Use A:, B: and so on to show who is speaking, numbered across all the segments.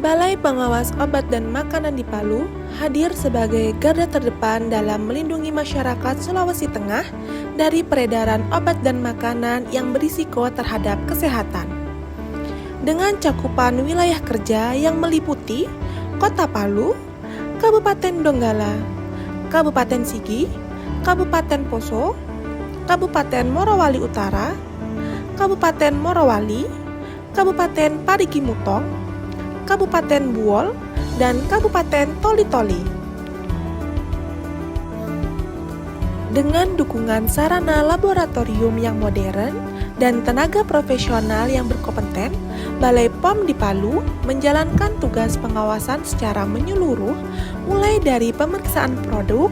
A: Balai Pengawas Obat dan Makanan di Palu hadir sebagai garda terdepan dalam melindungi masyarakat Sulawesi Tengah dari peredaran obat dan makanan yang berisiko terhadap kesehatan. Dengan cakupan wilayah kerja yang meliputi Kota Palu, Kabupaten Donggala, Kabupaten Sigi, Kabupaten Poso, Kabupaten Morowali Utara, Kabupaten Morowali, Kabupaten Parigi Mutong, Kabupaten Buol, dan Kabupaten Toli-Toli. Dengan dukungan sarana laboratorium yang modern dan tenaga profesional yang berkompeten, Balai POM di Palu menjalankan tugas pengawasan secara menyeluruh, mulai dari pemeriksaan produk,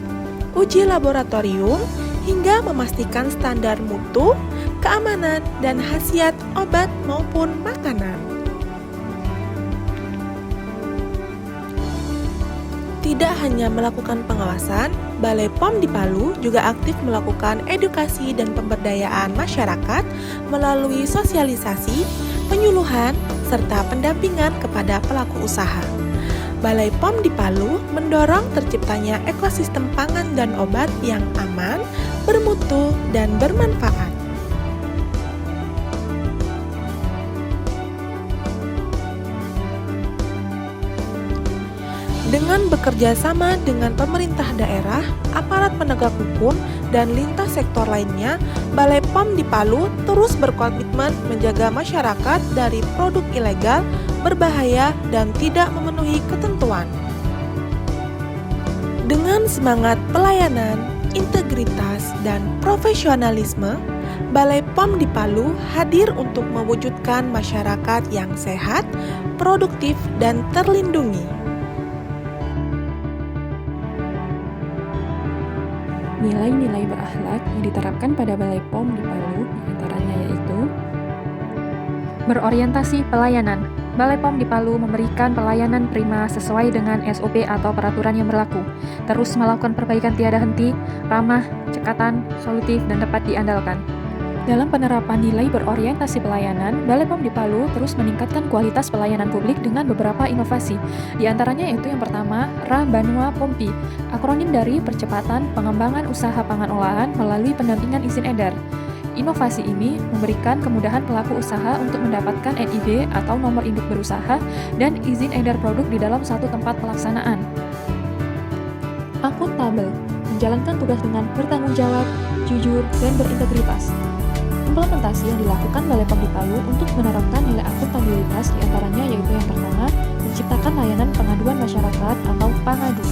A: uji laboratorium, hingga memastikan standar mutu, keamanan, dan khasiat obat maupun makanan. Tidak hanya melakukan pengawasan, Balai POM di Palu juga aktif melakukan edukasi dan pemberdayaan masyarakat melalui sosialisasi, penyuluhan, serta pendampingan kepada pelaku usaha. Balai POM di Palu mendorong terciptanya ekosistem pangan dan obat yang aman, bermutu, dan bermanfaat. Dengan bekerja sama dengan pemerintah daerah, aparat penegak hukum, dan lintas sektor lainnya, Balai POM di Palu terus berkomitmen menjaga masyarakat dari produk ilegal, berbahaya, dan tidak memenuhi ketentuan. Dengan semangat pelayanan, integritas, dan profesionalisme, Balai POM di Palu hadir untuk mewujudkan masyarakat yang sehat, produktif, dan terlindungi.
B: Nilai-nilai berakhlak yang diterapkan pada Balai POM di Palu diantaranya yaitu berorientasi pelayanan. Balai POM di Palu memberikan pelayanan prima sesuai dengan SOP atau peraturan yang berlaku. Terus melakukan perbaikan tiada henti, ramah, cekatan, solutif, dan dapat diandalkan. Dalam penerapan nilai berorientasi pelayanan, Balai POM di Palu terus meningkatkan kualitas pelayanan publik dengan beberapa inovasi. Di antaranya yaitu yang pertama, Ra-Banua POMPI, akronim dari Percepatan Pengembangan Usaha Pangan Olahan melalui pendampingan izin edar. Inovasi ini memberikan kemudahan pelaku usaha untuk mendapatkan NIB atau nomor induk berusaha dan izin edar produk di dalam satu tempat pelaksanaan. Akuntabel, menjalankan tugas dengan bertanggung jawab, jujur, dan berintegritas. Implementasi yang dilakukan Balai POM di Palu untuk menerapkan nilai akuntabilitas diantaranya yaitu yang pertama, menciptakan layanan pengaduan masyarakat atau Pangadu.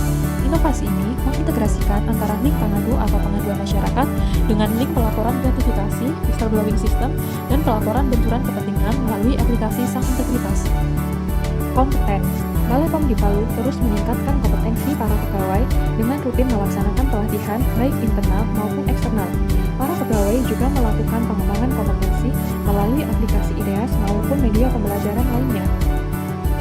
B: Inovasi ini mengintegrasikan antara link Pangadu atau pengaduan masyarakat dengan link pelaporan gratifikasi, whistleblowing system, dan pelaporan benturan kepentingan melalui aplikasi Sang Integritas. Kompeten. Balai POM di Palu terus meningkatkan kompetensi para pegawai dengan rutin melaksanakan pelatihan baik internal maupun eksternal. Para pegawai juga melakukan pengembangan kompetensi melalui aplikasi IDEAS maupun media pembelajaran lainnya.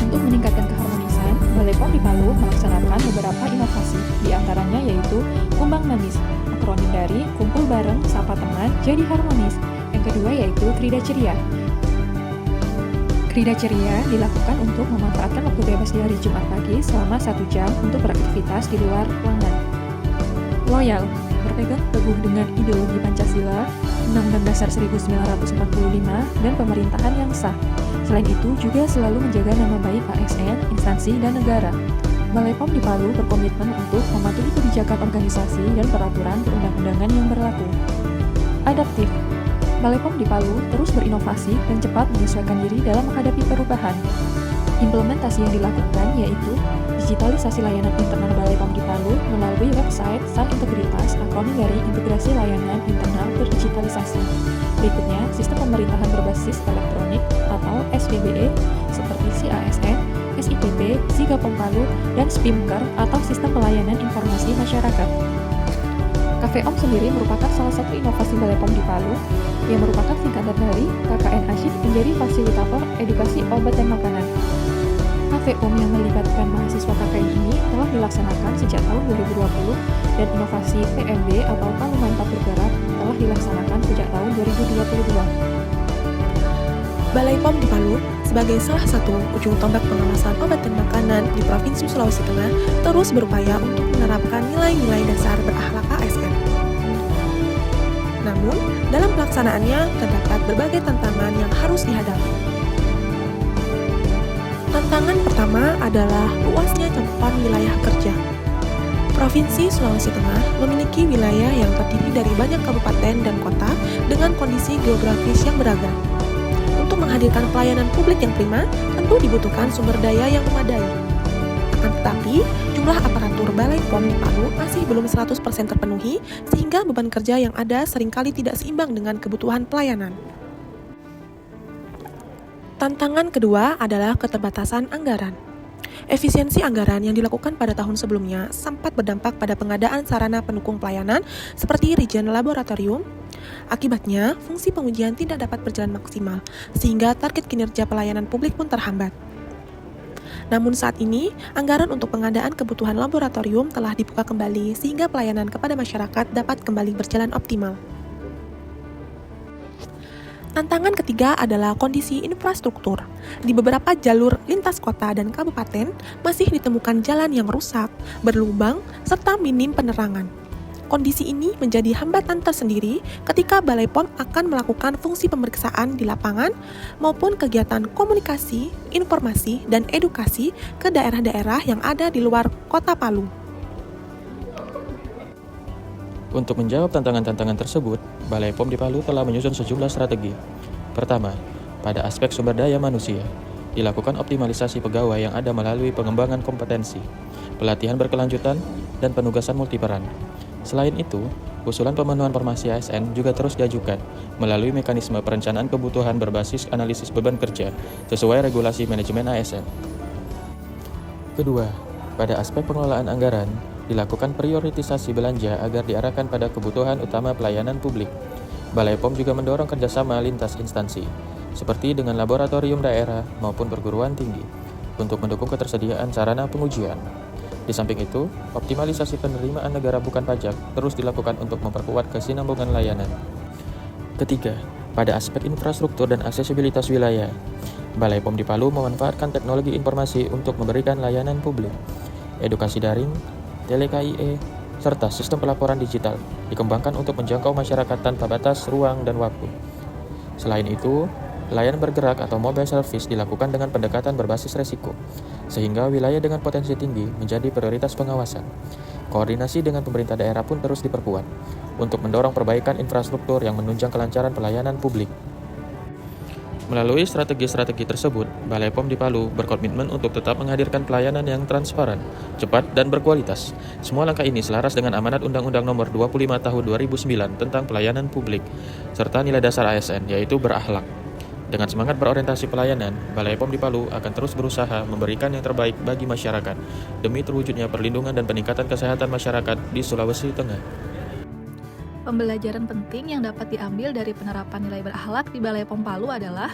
B: Untuk meningkatkan keharmonisan, Balai POM di Palu melaksanakan beberapa inovasi, di antaranya yaitu Kumbang Manis, akronim dari Kumpul Bareng, Sapa Teman, Jadi Harmonis. Yang kedua yaitu Krida Ceria. Krida Ceria dilakukan untuk memanfaatkan waktu bebas di hari Jumat pagi selama 1 jam untuk beraktivitas di luar ruangan. Loyal, berpegang teguh dengan ideologi Pancasila, Undang-Undang Dasar 1945, dan pemerintahan yang sah. Selain itu, juga selalu menjaga nama baik ASN, instansi, dan negara. Balai POM di Palu berkomitmen untuk mematuhi kebijakan organisasi dan peraturan perundang-undangan yang berlaku. Adaptif, Balai POM di Palu terus berinovasi dan cepat menyesuaikan diri dalam menghadapi perubahan. Implementasi yang dilakukan yaitu digitalisasi layanan internal Balai POM di Palu melalui website Sang Integritas, akronim dari Integrasi Layanan Internal Berdigitalisasi. Berikutnya, sistem pemerintahan berbasis elektronik atau SPBE seperti CASN, SIPP, Siga POM Palu, dan SPIMKER atau Sistem Pelayanan Informasi Masyarakat. Cafe Om sendiri merupakan salah satu inovasi Balai POM di Palu yang merupakan singkatan dari KKN Asyik menjadi fasilitator edukasi obat dan makanan. Cafe Om yang melibatkan mahasiswa KKN ini telah dilaksanakan sejak tahun 2020 dan inovasi PMB atau Palu Mantap Bergerak telah dilaksanakan sejak tahun 2022.
A: Balai POM di Palu sebagai salah satu ujung tombak pengawasan obat dan makanan di Provinsi Sulawesi Tengah terus berupaya untuk menerapkan nilai-nilai dasar berakhlak ASN. Namun, dalam pelaksanaannya terdapat berbagai tantangan yang harus dihadapi. Tantangan pertama adalah luasnya cakupan wilayah kerja. Provinsi Sulawesi Tengah memiliki wilayah yang terdiri dari banyak kabupaten dan kota dengan kondisi geografis yang beragam. Untuk menghadirkan pelayanan publik yang prima, tentu dibutuhkan sumber daya yang memadai. Akan tetapi, jumlah aparatur Balai POM di Palu masih belum 100% terpenuhi, sehingga beban kerja yang ada seringkali tidak seimbang dengan kebutuhan pelayanan. Tantangan kedua adalah keterbatasan anggaran. Efisiensi anggaran yang dilakukan pada tahun sebelumnya sempat berdampak pada pengadaan sarana pendukung pelayanan seperti Regen Laboratorium. Akibatnya, fungsi pengujian tidak dapat berjalan maksimal, sehingga target kinerja pelayanan publik pun terhambat. Namun saat ini, anggaran untuk pengadaan kebutuhan laboratorium telah dibuka kembali sehingga pelayanan kepada masyarakat dapat kembali berjalan optimal. Tantangan ketiga adalah kondisi infrastruktur. Di beberapa jalur lintas kota dan kabupaten masih ditemukan jalan yang rusak, berlubang, serta minim penerangan. Kondisi ini menjadi hambatan tersendiri ketika Balai POM akan melakukan fungsi pemeriksaan di lapangan maupun kegiatan komunikasi, informasi, dan edukasi ke daerah-daerah yang ada di luar kota Palu.
C: Untuk menjawab tantangan-tantangan tersebut, Balai POM di Palu telah menyusun sejumlah strategi. Pertama, pada aspek sumber daya manusia, dilakukan optimalisasi pegawai yang ada melalui pengembangan kompetensi, pelatihan berkelanjutan, dan penugasan multiperan. Selain itu, usulan pemenuhan formasi ASN juga terus diajukan melalui mekanisme perencanaan kebutuhan berbasis analisis beban kerja sesuai regulasi manajemen ASN. Kedua, pada aspek pengelolaan anggaran, dilakukan prioritisasi belanja agar diarahkan pada kebutuhan utama pelayanan publik. Balai POM juga mendorong kerjasama lintas instansi, seperti dengan laboratorium daerah maupun perguruan tinggi, untuk mendukung ketersediaan sarana pengujian. Di samping itu, optimalisasi penerimaan negara bukan pajak terus dilakukan untuk memperkuat kesinambungan layanan. Ketiga, pada aspek infrastruktur dan aksesibilitas wilayah, Balai POM di Palu memanfaatkan teknologi informasi untuk memberikan layanan publik. Edukasi daring, tele-KIE, serta sistem pelaporan digital dikembangkan untuk menjangkau masyarakat tanpa batas ruang dan waktu. Selain itu, layanan bergerak atau mobile service dilakukan dengan pendekatan berbasis resiko, sehingga wilayah dengan potensi tinggi menjadi prioritas pengawasan. Koordinasi dengan pemerintah daerah pun terus diperkuat untuk mendorong perbaikan infrastruktur yang menunjang kelancaran pelayanan publik. Melalui strategi-strategi tersebut, Balai POM di Palu berkomitmen untuk tetap menghadirkan pelayanan yang transparan, cepat, dan berkualitas. Semua langkah ini selaras dengan amanat Undang-Undang Nomor 25 Tahun 2009 tentang pelayanan publik, serta nilai dasar ASN, yaitu berakhlak. Dengan semangat berorientasi pelayanan, Balai POM di Palu akan terus berusaha memberikan yang terbaik bagi masyarakat, demi terwujudnya perlindungan dan peningkatan kesehatan masyarakat di Sulawesi Tengah.
D: Pembelajaran penting yang dapat diambil dari penerapan nilai berakhlak di Balai POM Palu adalah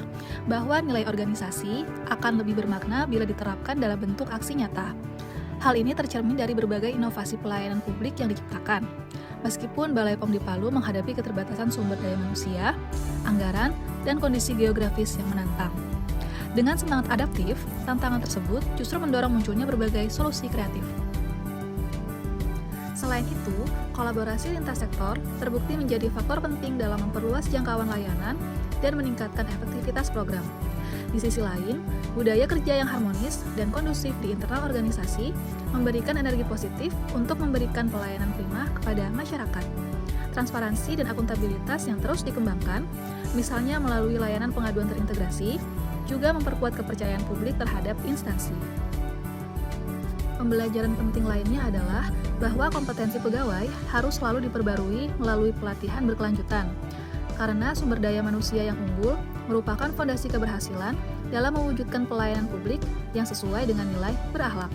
D: bahwa nilai organisasi akan lebih bermakna bila diterapkan dalam bentuk aksi nyata. Hal ini tercermin dari berbagai inovasi pelayanan publik yang diciptakan. Meskipun Balai POM di Palu menghadapi keterbatasan sumber daya manusia, anggaran, dan kondisi geografis yang menantang. Dengan semangat adaptif, tantangan tersebut justru mendorong munculnya berbagai solusi kreatif. Selain itu, kolaborasi lintas sektor terbukti menjadi faktor penting dalam memperluas jangkauan layanan dan meningkatkan efektivitas program. Di sisi lain, budaya kerja yang harmonis dan kondusif di internal organisasi memberikan energi positif untuk memberikan pelayanan prima kepada masyarakat. Transparansi dan akuntabilitas yang terus dikembangkan, misalnya melalui layanan pengaduan terintegrasi, juga memperkuat kepercayaan publik terhadap instansi. Pembelajaran penting lainnya adalah bahwa kompetensi pegawai harus selalu diperbarui melalui pelatihan berkelanjutan, karena sumber daya manusia yang unggul merupakan fondasi keberhasilan dalam mewujudkan pelayanan publik yang sesuai dengan nilai berakhlak.